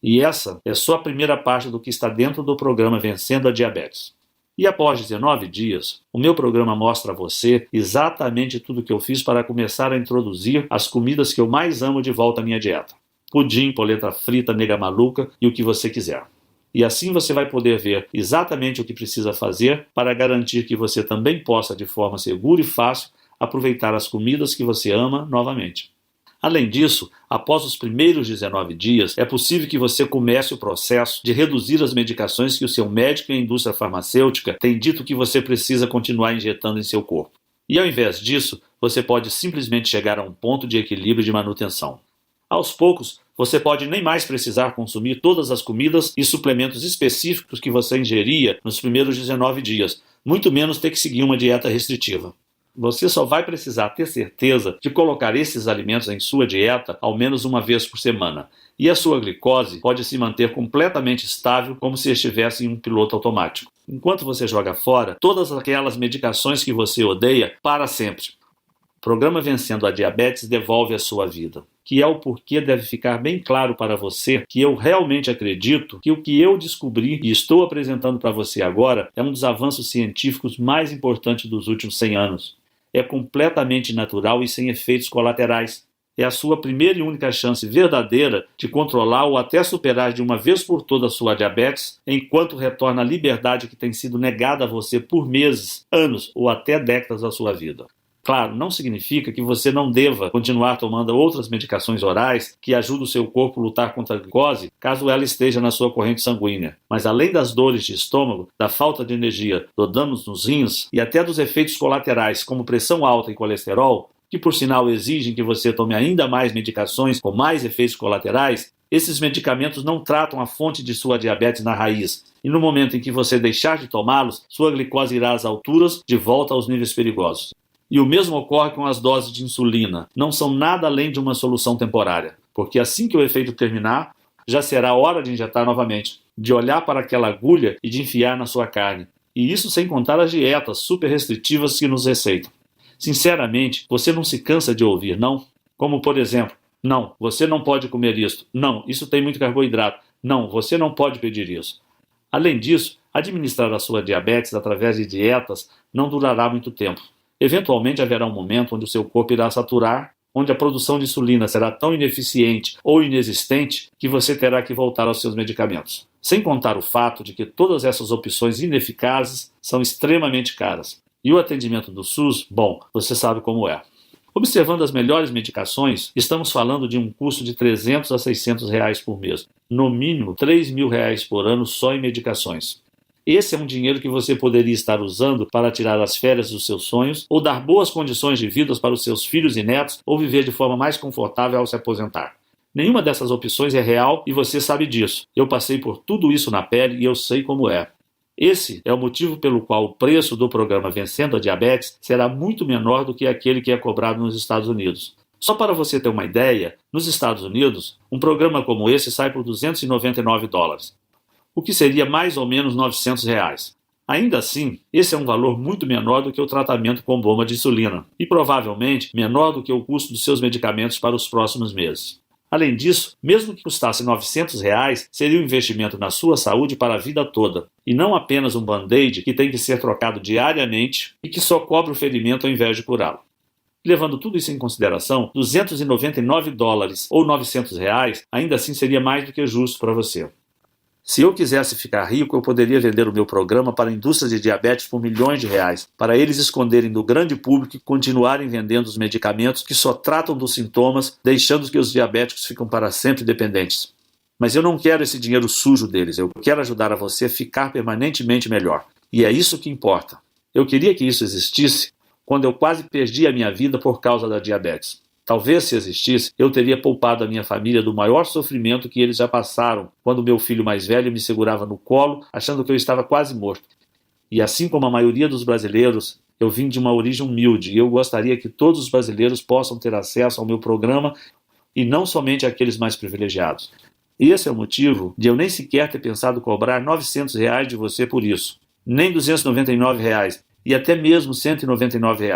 E essa é só a primeira parte do que está dentro do programa Vencendo a Diabetes. E após 19 dias, o meu programa mostra a você exatamente tudo o que eu fiz para começar a introduzir as comidas que eu mais amo de volta à minha dieta. Pudim, polenta frita, nega maluca e o que você quiser. E assim você vai poder ver exatamente o que precisa fazer para garantir que você também possa, de forma segura e fácil, aproveitar as comidas que você ama novamente. Além disso, após os primeiros 19 dias, é possível que você comece o processo de reduzir as medicações que o seu médico e a indústria farmacêutica têm dito que você precisa continuar injetando em seu corpo. E ao invés disso, você pode simplesmente chegar a um ponto de equilíbrio e de manutenção. Aos poucos, você pode nem mais precisar consumir todas as comidas e suplementos específicos que você ingeria nos primeiros 19 dias, muito menos ter que seguir uma dieta restritiva. Você só vai precisar ter certeza de colocar esses alimentos em sua dieta ao menos uma vez por semana. E a sua glicose pode se manter completamente estável como se estivesse em um piloto automático. Enquanto você joga fora todas aquelas medicações que você odeia para sempre. O programa Vencendo a Diabetes devolve a sua vida. Que é o porquê deve ficar bem claro para você que eu realmente acredito que o que eu descobri e estou apresentando para você agora é um dos avanços científicos mais importantes dos últimos 100 anos. É completamente natural e sem efeitos colaterais. É a sua primeira e única chance verdadeira de controlar ou até superar de uma vez por todas a sua diabetes, enquanto retorna a liberdade que tem sido negada a você por meses, anos ou até décadas da sua vida. Claro, não significa que você não deva continuar tomando outras medicações orais que ajudam o seu corpo a lutar contra a glicose, caso ela esteja na sua corrente sanguínea. Mas além das dores de estômago, da falta de energia, do danos nos rins e até dos efeitos colaterais como pressão alta e colesterol, que por sinal exigem que você tome ainda mais medicações com mais efeitos colaterais, esses medicamentos não tratam a fonte de sua diabetes na raiz. E no momento em que você deixar de tomá-los, sua glicose irá às alturas, de volta aos níveis perigosos. E o mesmo ocorre com as doses de insulina. Não são nada além de uma solução temporária, porque assim que o efeito terminar, já será hora de injetar novamente, de olhar para aquela agulha e de enfiar na sua carne. E isso sem contar as dietas super restritivas que nos receitam. Sinceramente, você não se cansa de ouvir, não? Como, por exemplo, não, você não pode comer isso. Não, isso tem muito carboidrato. Não, você não pode pedir isso. Além disso, administrar a sua diabetes através de dietas não durará muito tempo. Eventualmente haverá um momento onde o seu corpo irá saturar, onde a produção de insulina será tão ineficiente ou inexistente que você terá que voltar aos seus medicamentos. Sem contar o fato de que todas essas opções ineficazes são extremamente caras. E o atendimento do SUS, bom, você sabe como é. Observando as melhores medicações, estamos falando de um custo de R$300 a R$600 por mês. No mínimo, R$3.000 por ano só em medicações. Esse é um dinheiro que você poderia estar usando para tirar as férias dos seus sonhos, ou dar boas condições de vida para os seus filhos e netos, ou viver de forma mais confortável ao se aposentar. Nenhuma dessas opções é real e você sabe disso. Eu passei por tudo isso na pele e eu sei como é. Esse é o motivo pelo qual o preço do programa Vencendo a Diabetes será muito menor do que aquele que é cobrado nos Estados Unidos. Só para você ter uma ideia, nos Estados Unidos, um programa como esse sai por $299, o que seria mais ou menos R$ 900. Ainda assim, esse é um valor muito menor do que o tratamento com bomba de insulina e provavelmente menor do que o custo dos seus medicamentos para os próximos meses. Além disso, mesmo que custasse R$ 900, seria um investimento na sua saúde para a vida toda, e não apenas um band-aid que tem que ser trocado diariamente e que só cobre o ferimento ao invés de curá-lo. Levando tudo isso em consideração, $299 ou R$ 900 ainda assim seria mais do que justo para você. Se eu quisesse ficar rico, eu poderia vender o meu programa para a indústria de diabetes por milhões de reais, para eles esconderem do grande público e continuarem vendendo os medicamentos que só tratam dos sintomas, deixando que os diabéticos ficam para sempre dependentes. Mas eu não quero esse dinheiro sujo deles, eu quero ajudar a você a ficar permanentemente melhor. E é isso que importa. Eu queria que isso existisse quando eu quase perdi a minha vida por causa da diabetes. Talvez, se existisse, eu teria poupado a minha família do maior sofrimento que eles já passaram quando meu filho mais velho me segurava no colo, achando que eu estava quase morto. E assim como a maioria dos brasileiros, eu vim de uma origem humilde e eu gostaria que todos os brasileiros possam ter acesso ao meu programa e não somente aqueles mais privilegiados. Esse é o motivo de eu nem sequer ter pensado cobrar R$ 900 de você por isso, nem R$ 299 e até mesmo R$ 199.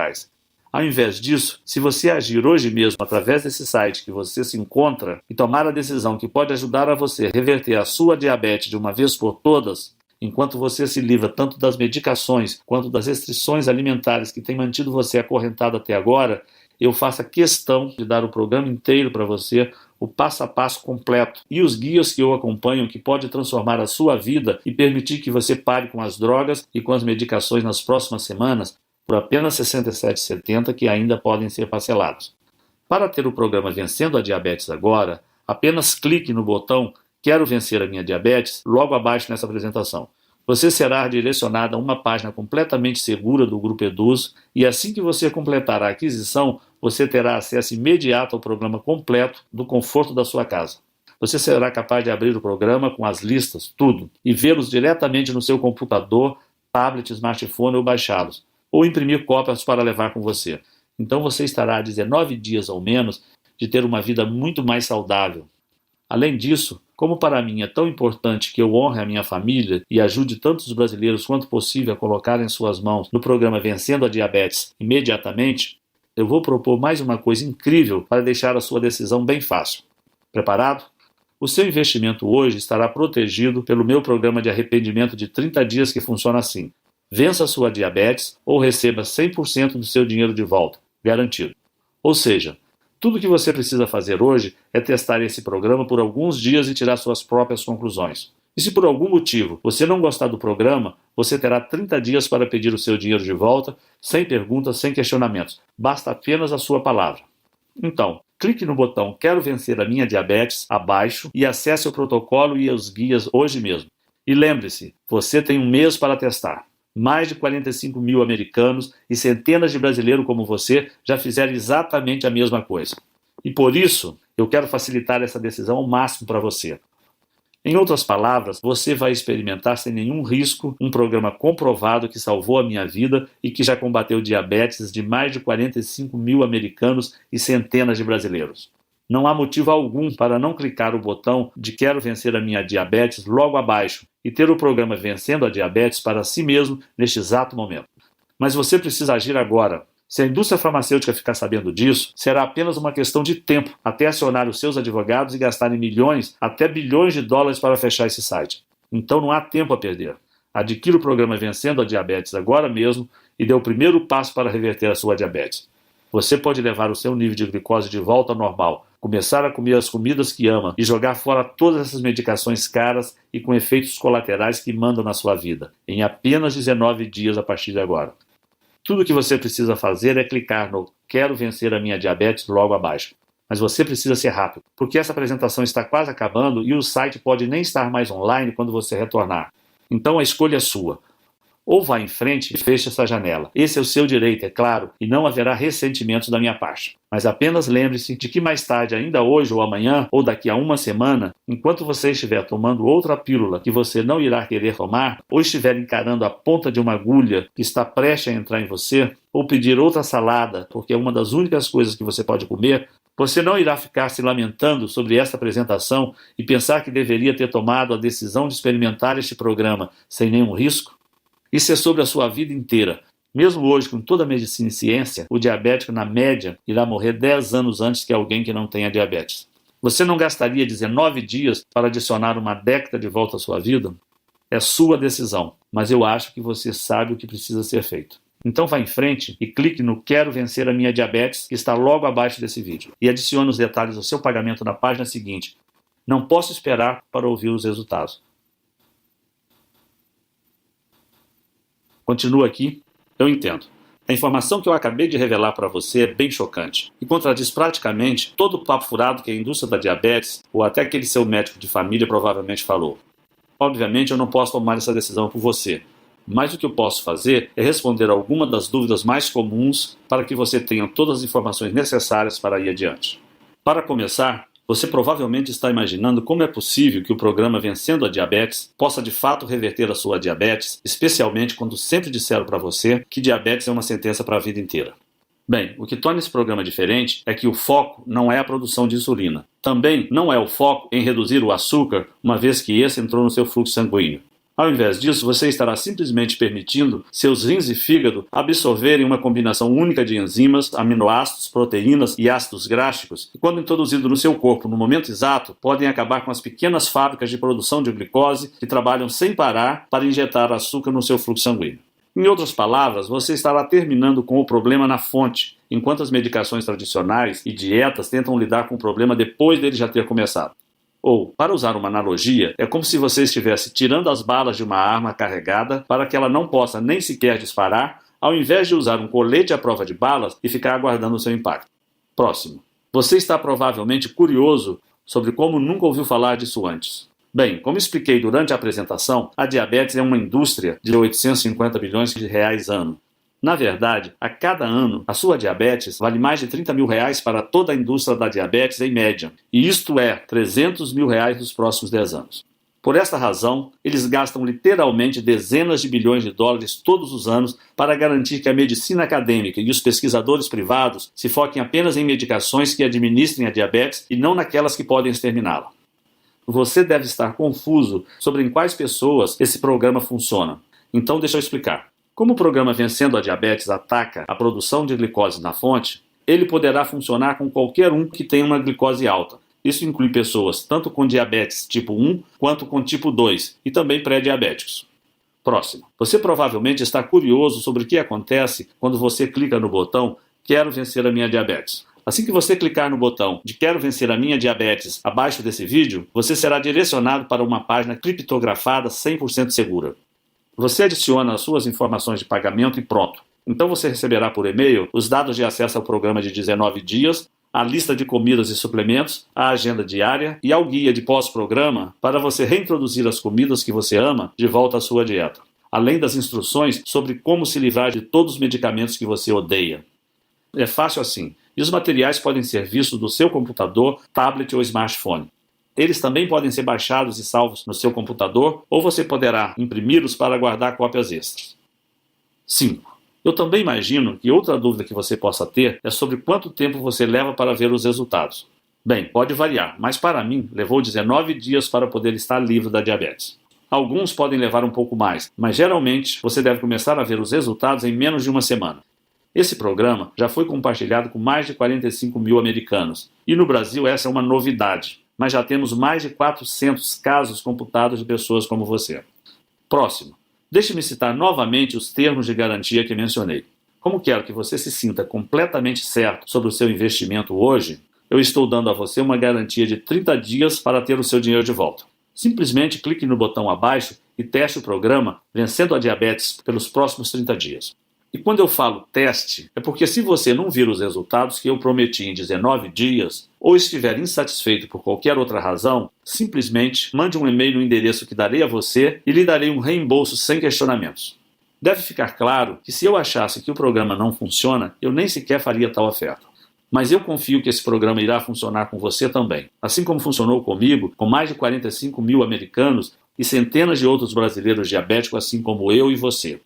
Ao invés disso, se você agir hoje mesmo através desse site que você se encontra e tomar a decisão que pode ajudar a você a reverter a sua diabetes de uma vez por todas, enquanto você se livra tanto das medicações quanto das restrições alimentares que têm mantido você acorrentado até agora, eu faço a questão de dar o programa inteiro para você, o passo a passo completo e os guias que eu acompanho que pode transformar a sua vida e permitir que você pare com as drogas e com as medicações nas próximas semanas, por apenas R$ 67,70 que ainda podem ser parcelados. Para ter o programa Vencendo a Diabetes Agora, apenas clique no botão Quero Vencer a Minha Diabetes logo abaixo nessa apresentação. Você será direcionado a uma página completamente segura do Grupo Eduz e assim que você completar a aquisição, você terá acesso imediato ao programa completo do conforto da sua casa. Você será capaz de abrir o programa com as listas, tudo, e vê-los diretamente no seu computador, tablet, smartphone ou baixá-los, ou imprimir cópias para levar com você. Então você estará a 19 dias ou menos de ter uma vida muito mais saudável. Além disso, como para mim é tão importante que eu honre a minha família e ajude tantos brasileiros quanto possível a colocar em suas mãos no programa Vencendo a Diabetes imediatamente, eu vou propor mais uma coisa incrível para deixar a sua decisão bem fácil. Preparado? O seu investimento hoje estará protegido pelo meu programa de arrependimento de 30 dias que funciona assim. Vença a sua diabetes ou receba 100% do seu dinheiro de volta, garantido. Ou seja, tudo o que você precisa fazer hoje é testar esse programa por alguns dias e tirar suas próprias conclusões. E se por algum motivo você não gostar do programa, você terá 30 dias para pedir o seu dinheiro de volta, sem perguntas, sem questionamentos. Basta apenas a sua palavra. Então, clique no botão Quero Vencer a Minha Diabetes abaixo e acesse o protocolo e os guias hoje mesmo. E lembre-se, você tem um mês para testar. Mais de 45 mil americanos e centenas de brasileiros como você já fizeram exatamente a mesma coisa. E por isso, eu quero facilitar essa decisão ao máximo para você. Em outras palavras, você vai experimentar sem nenhum risco um programa comprovado que salvou a minha vida e que já combateu diabetes de mais de 45 mil americanos e centenas de brasileiros. Não há motivo algum para não clicar o botão de Quero Vencer a Minha Diabetes logo abaixo e ter o programa Vencendo a Diabetes para si mesmo neste exato momento. Mas você precisa agir agora. Se a indústria farmacêutica ficar sabendo disso, será apenas uma questão de tempo até acionar os seus advogados e gastarem milhões até bilhões de dólares para fechar esse site. Então não há tempo a perder. Adquira o programa Vencendo a Diabetes agora mesmo e dê o primeiro passo para reverter a sua diabetes. Você pode levar o seu nível de glicose de volta ao normal, começar a comer as comidas que ama e jogar fora todas essas medicações caras e com efeitos colaterais que mandam na sua vida, em apenas 19 dias a partir de agora. Tudo o que você precisa fazer é clicar no Quero Vencer a Minha Diabetes logo abaixo. Mas você precisa ser rápido, porque essa apresentação está quase acabando e o site pode nem estar mais online quando você retornar. Então a escolha é sua. Ou vá em frente e feche essa janela. Esse é o seu direito, é claro, e não haverá ressentimentos da minha parte. Mas apenas lembre-se de que mais tarde, ainda hoje ou amanhã, ou daqui a uma semana, enquanto você estiver tomando outra pílula que você não irá querer tomar, ou estiver encarando a ponta de uma agulha que está prestes a entrar em você, ou pedir outra salada, porque é uma das únicas coisas que você pode comer, você não irá ficar se lamentando sobre esta apresentação e pensar que deveria ter tomado a decisão de experimentar este programa sem nenhum risco? Isso é sobre a sua vida inteira. Mesmo hoje, com toda a medicina e ciência, o diabético, na média, irá morrer 10 anos antes que alguém que não tenha diabetes. Você não gastaria 19 dias para adicionar uma década de volta à sua vida? É sua decisão, mas eu acho que você sabe o que precisa ser feito. Então vá em frente e clique no Quero Vencer a Minha Diabetes, que está logo abaixo desse vídeo, e adicione os detalhes do seu pagamento na página seguinte. Não posso esperar para ouvir os resultados. Continua aqui. Eu entendo. A informação que eu acabei de revelar para você é bem chocante e contradiz praticamente todo o papo furado que a indústria da diabetes ou até aquele seu médico de família provavelmente falou. Obviamente eu não posso tomar essa decisão por você, mas o que eu posso fazer é responder algumas das dúvidas mais comuns para que você tenha todas as informações necessárias para ir adiante. Para começar, você provavelmente está imaginando como é possível que o programa Vencendo a Diabetes possa de fato reverter a sua diabetes, especialmente quando sempre disseram para você que diabetes é uma sentença para a vida inteira. Bem, o que torna esse programa diferente é que o foco não é a produção de insulina. Também não é o foco em reduzir o açúcar, uma vez que esse entrou no seu fluxo sanguíneo. Ao invés disso, você estará simplesmente permitindo seus rins e fígado absorverem uma combinação única de enzimas, aminoácidos, proteínas e ácidos gráficos, que, quando introduzidos no seu corpo no momento exato, podem acabar com as pequenas fábricas de produção de glicose que trabalham sem parar para injetar açúcar no seu fluxo sanguíneo. Em outras palavras, você estará terminando com o problema na fonte, enquanto as medicações tradicionais e dietas tentam lidar com o problema depois dele já ter começado. Ou, para usar uma analogia, é como se você estivesse tirando as balas de uma arma carregada para que ela não possa nem sequer disparar, ao invés de usar um colete à prova de balas e ficar aguardando o seu impacto. Próximo. Você está provavelmente curioso sobre como nunca ouviu falar disso antes. Bem, como expliquei durante a apresentação, a diabetes é uma indústria de 850 bilhões de reais ano. Na verdade, a cada ano, a sua diabetes vale mais de 30 mil reais para toda a indústria da diabetes em média, e isto é 300 mil reais nos próximos 10 anos. Por esta razão, eles gastam literalmente dezenas de bilhões de dólares todos os anos para garantir que a medicina acadêmica e os pesquisadores privados se foquem apenas em medicações que administrem a diabetes e não naquelas que podem exterminá-la. Você deve estar confuso sobre em quais pessoas esse programa funciona. Então deixa eu explicar. Como o programa Vencendo a Diabetes ataca a produção de glicose na fonte, ele poderá funcionar com qualquer um que tenha uma glicose alta. Isso inclui pessoas tanto com diabetes tipo 1 quanto com tipo 2 e também pré-diabéticos. Próximo. Você provavelmente está curioso sobre o que acontece quando você clica no botão Quero Vencer a Minha Diabetes. Assim que você clicar no botão de Quero Vencer a Minha Diabetes abaixo desse vídeo, você será direcionado para uma página criptografada 100% segura. Você adiciona as suas informações de pagamento e pronto. Então você receberá por e-mail os dados de acesso ao programa de 19 dias, a lista de comidas e suplementos, a agenda diária e ao guia de pós-programa para você reintroduzir as comidas que você ama de volta à sua dieta, além das instruções sobre como se livrar de todos os medicamentos que você odeia. É fácil assim, e os materiais podem ser vistos do seu computador, tablet ou smartphone. Eles também podem ser baixados e salvos no seu computador, ou você poderá imprimi-los para guardar cópias extras. 5. Eu também imagino que outra dúvida que você possa ter é sobre quanto tempo você leva para ver os resultados. Bem, pode variar, mas para mim levou 19 dias para poder estar livre da diabetes. Alguns podem levar um pouco mais, mas geralmente você deve começar a ver os resultados em menos de uma semana. Esse programa já foi compartilhado com mais de 45 mil americanos, e no Brasil essa é uma novidade. Mas já temos mais de 400 casos computados de pessoas como você. Próximo. Deixe-me citar novamente os termos de garantia que mencionei. Como quero que você se sinta completamente certo sobre o seu investimento hoje, eu estou dando a você uma garantia de 30 dias para ter o seu dinheiro de volta. Simplesmente clique no botão abaixo e teste o programa Vencendo a Diabetes pelos próximos 30 dias. E quando eu falo teste, é porque se você não vir os resultados que eu prometi em 19 dias, ou estiver insatisfeito por qualquer outra razão, simplesmente mande um e-mail no endereço que darei a você e lhe darei um reembolso sem questionamentos. Deve ficar claro que se eu achasse que o programa não funciona, eu nem sequer faria tal oferta. Mas eu confio que esse programa irá funcionar com você também. Assim como funcionou comigo, com mais de 45 mil americanos e centenas de outros brasileiros diabéticos, assim como eu e você.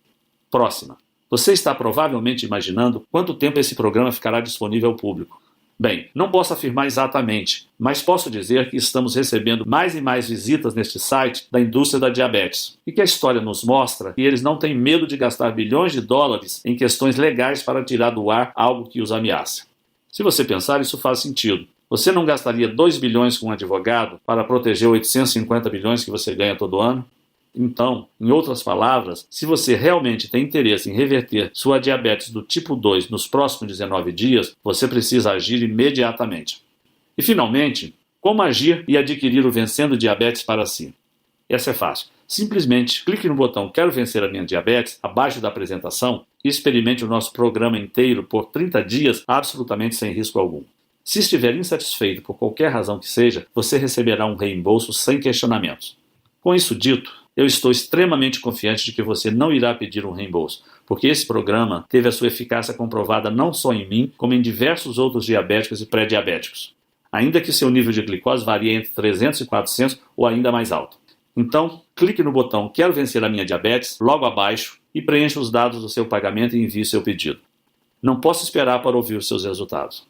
Próxima. Você está provavelmente imaginando quanto tempo esse programa ficará disponível ao público. Bem, não posso afirmar exatamente, mas posso dizer que estamos recebendo mais e mais visitas neste site da indústria da diabetes e que a história nos mostra que eles não têm medo de gastar bilhões de dólares em questões legais para tirar do ar algo que os ameaça. Se você pensar, isso faz sentido. Você não gastaria 2 bilhões com um advogado para proteger 850 bilhões que você ganha todo ano? Então, em outras palavras, se você realmente tem interesse em reverter sua diabetes do tipo 2 nos próximos 19 dias, você precisa agir imediatamente. E finalmente, como agir e adquirir o Vencendo Diabetes para si? Essa é fácil. Simplesmente clique no botão Quero Vencer a Minha Diabetes abaixo da apresentação e experimente o nosso programa inteiro por 30 dias absolutamente sem risco algum. Se estiver insatisfeito por qualquer razão que seja, você receberá um reembolso sem questionamentos. Com isso dito, eu estou extremamente confiante de que você não irá pedir um reembolso, porque esse programa teve a sua eficácia comprovada não só em mim, como em diversos outros diabéticos e pré-diabéticos, ainda que seu nível de glicose varie entre 300 e 400 ou ainda mais alto. Então, clique no botão Quero Vencer a Minha Diabetes logo abaixo e preencha os dados do seu pagamento e envie seu pedido. Não posso esperar para ouvir os seus resultados.